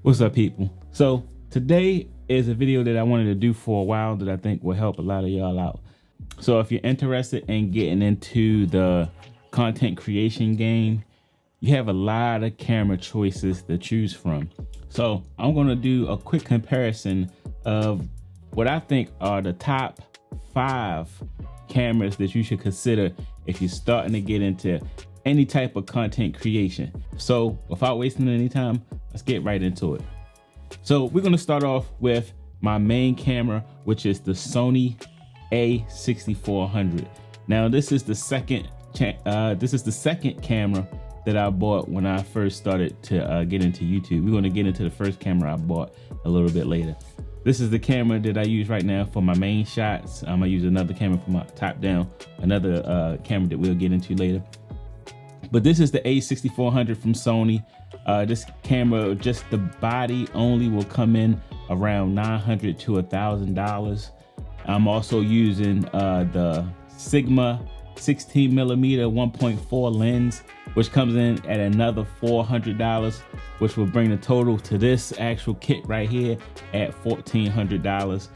What's up, people? So today is a video that I wanted to do for a while that I think will help a lot of y'all out. So if you're interested in getting into the content creation game, you have a lot of camera choices to choose from. So I'm going to do a quick comparison of what I think are the top 5 cameras that you should consider if you're starting to get into any type of content creation. So without wasting any time, let's get right into it. So we're going to start off with my main camera, which is the Sony A6400. Now this is the second camera that I bought when I first started to get into YouTube. We're going to get into the first camera I bought a little bit later. This is the camera that I use right now for my main shots. I use another camera for my top down, another camera that we'll get into later. But this is the A6400 from Sony. This camera, just the body only, will come in around $900 to $1,000. I'm also using the Sigma 16mm 1.4 lens, which comes in at another $400, which will bring the total to this actual kit right here at $1,400.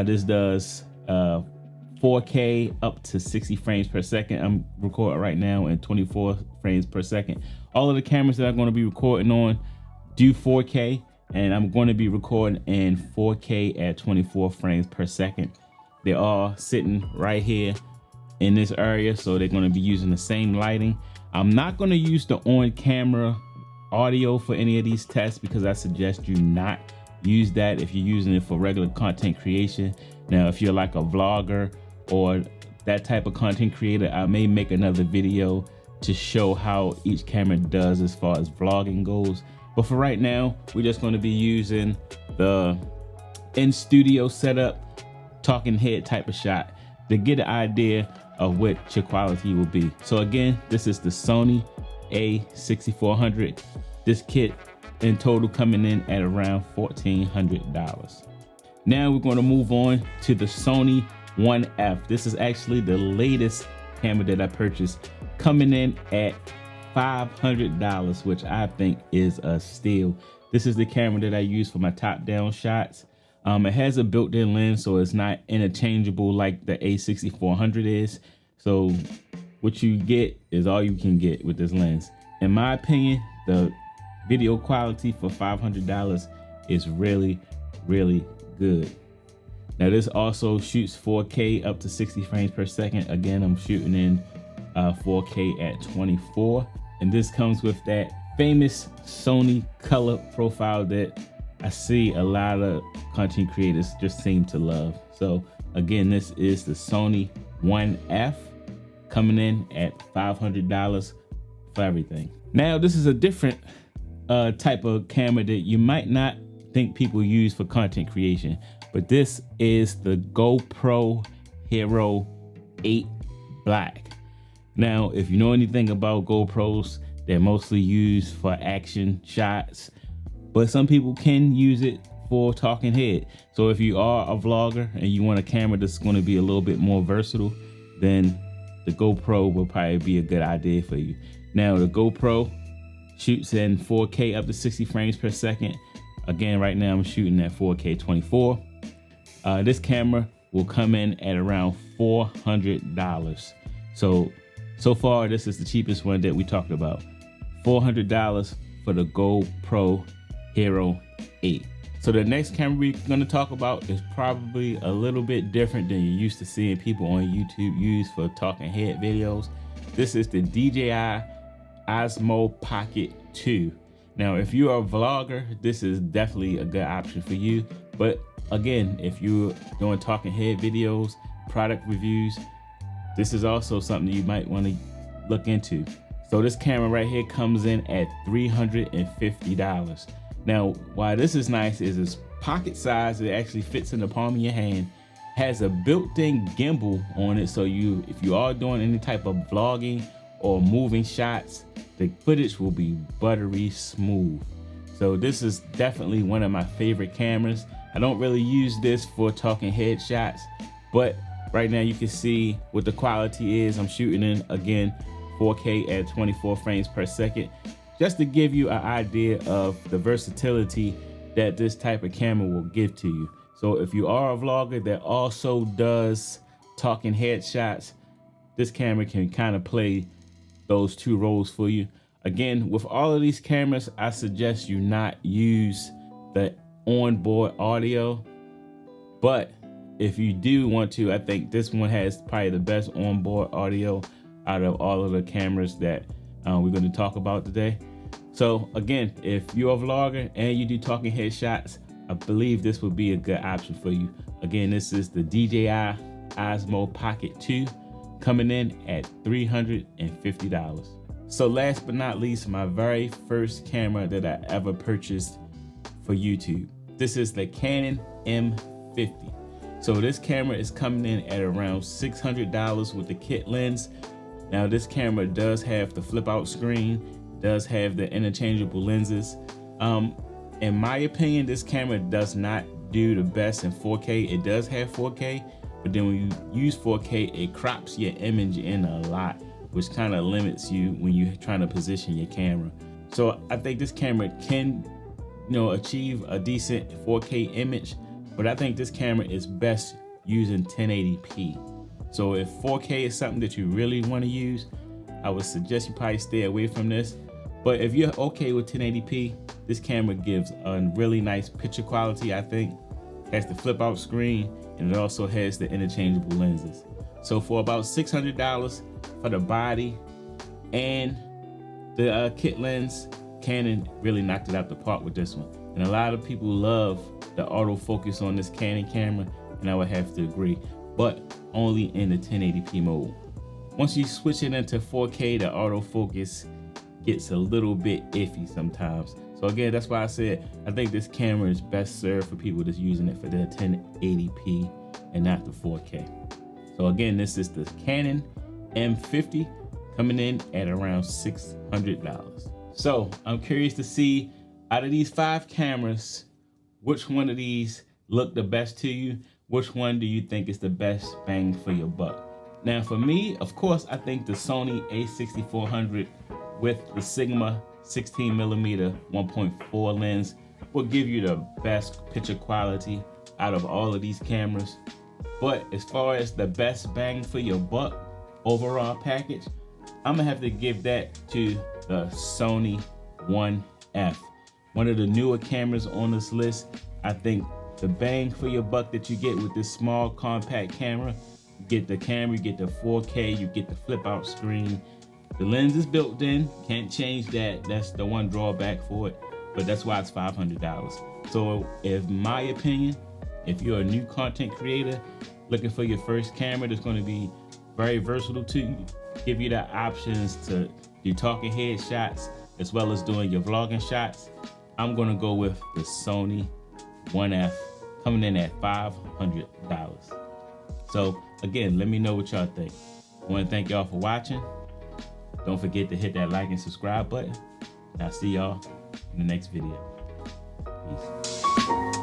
This does 4K up to 60 frames per second. I'm recording right now in 24 frames per second. All of the cameras that I'm going to be recording on do 4K, and I'm going to be recording in 4K at 24 frames per second. They're all sitting right here in this area, so they're going to be using the same lighting. I'm not going to use the on-camera audio for any of these tests because I suggest you not use that if you're using it for regular content creation. Now, if you're like a vlogger or that type of content creator, I may make another video to show how each camera does as far as vlogging goes. But for right now, we're just going to be using the in-studio setup, talking head type of shot to get an idea of what your quality will be. So again, this is the Sony A6400. This kit in total coming in at around $1,400. Now we're going to move on to the Sony 1F. This is actually the latest camera that I purchased, coming in at $500, which I think is a steal. This is the camera that I use for my top-down shots. It has a built-in lens, so it's not interchangeable like the A6400 is. So what you get is all you can get with this lens. In my opinion, the video quality for $500 is really, really good. Now this also shoots 4K up to 60 frames per second. Again, I'm shooting in 4K at 24. And this comes with that famous Sony color profile that I see a lot of content creators just seem to love. So again, this is the Sony 1F coming in at $500 for everything. Now this is a different type of camera that you might not think people use for content creation, but this is the GoPro Hero 8 Black. Now, if you know anything about GoPros, they're mostly used for action shots, but some people can use it for talking head. So if you are a vlogger and you want a camera that's going to be a little bit more versatile, then the GoPro will probably be a good idea for you. Now, the GoPro shoots in 4K up to 60 frames per second. Again, right now I'm shooting at 4K 24. This camera will come in at around $400. So far, this is the cheapest one that we talked about. $400 for the GoPro Hero 8. So the next camera we're going to talk about is probably a little bit different than you're used to seeing people on YouTube use for talking head videos. This is the DJI Osmo Pocket 2. Now, if you're a vlogger, this is definitely a good option for you. But again, if you're doing talking head videos, product reviews, this is also something you might want to look into. So this camera right here comes in at $350. Now, why this is nice is it's pocket size. It actually fits in the palm of your hand. Has a built-in gimbal on it, so if you are doing any type of vlogging or moving shots, the footage will be buttery smooth. So this is definitely one of my favorite cameras. I don't really use this for talking head shots, but right now you can see what the quality is. I'm shooting in, again, 4K at 24 frames per second. just to give you an idea of the versatility that this type of camera will give to you. So if you are a vlogger that also does talking headshots, this camera can kind of play those two roles for you. Again, with all of these cameras, I suggest you not use the onboard audio, but if you do want to, I think this one has probably the best onboard audio out of all of the cameras that we're going to talk about today. So again, if you're a vlogger and you do talking headshots, I believe this would be a good option for you. Again, this is the DJI Osmo Pocket 2, coming in at $350. So last but not least, my very first camera that I ever purchased for YouTube. This is the Canon M50. So this camera is coming in at around $600 with the kit lens. Now this camera does have the flip out screen, does have the interchangeable lenses. In my opinion, this camera does not do the best in 4K. It does have 4K, but then when you use 4K, it crops your image in a lot, which kind of limits you when you're trying to position your camera. So I think this camera can, achieve a decent 4K image, but I think this camera is best using 1080p. So if 4K is something that you really want to use, I would suggest you probably stay away from this. But if you're okay with 1080p, this camera gives a really nice picture quality, I think. It has the flip out screen, and it also has the interchangeable lenses. So for about $600 for the body and the kit lens, Canon really knocked it out the park with this one. And a lot of people love the autofocus on this Canon camera, and I would have to agree, but only in the 1080p mode. Once you switch it into 4K, the autofocus gets a little bit iffy sometimes. So again, that's why I said I think this camera is best served for people that's using it for their 1080p and not the 4K. So again, this is the Canon M50 coming in at around $600. So I'm curious to see, out of these 5 cameras, which one of these look the best to you? Which one do you think is the best bang for your buck? Now for me, of course, I think the Sony A6400 with the Sigma 16mm 1.4 lens will give you the best picture quality out of all of these cameras. But as far as the best bang for your buck overall package, I'm gonna have to give that to the Sony 1F. One of the newer cameras on this list. I think the bang for your buck that you get with this small compact camera, you get the camera, you get the 4K, you get the flip out screen. The lens is built in, can't change that. That's the one drawback for it, but that's why it's $500. So in my opinion, if you're a new content creator looking for your first camera that's going to be very versatile to you, give you the options to do talking headshots as well as doing your vlogging shots, I'm going to go with the Sony 1F coming in at $500. So again, let me know what y'all think. I want to thank y'all for watching. Don't forget to hit that like and subscribe button. And I'll see y'all in the next video. Peace.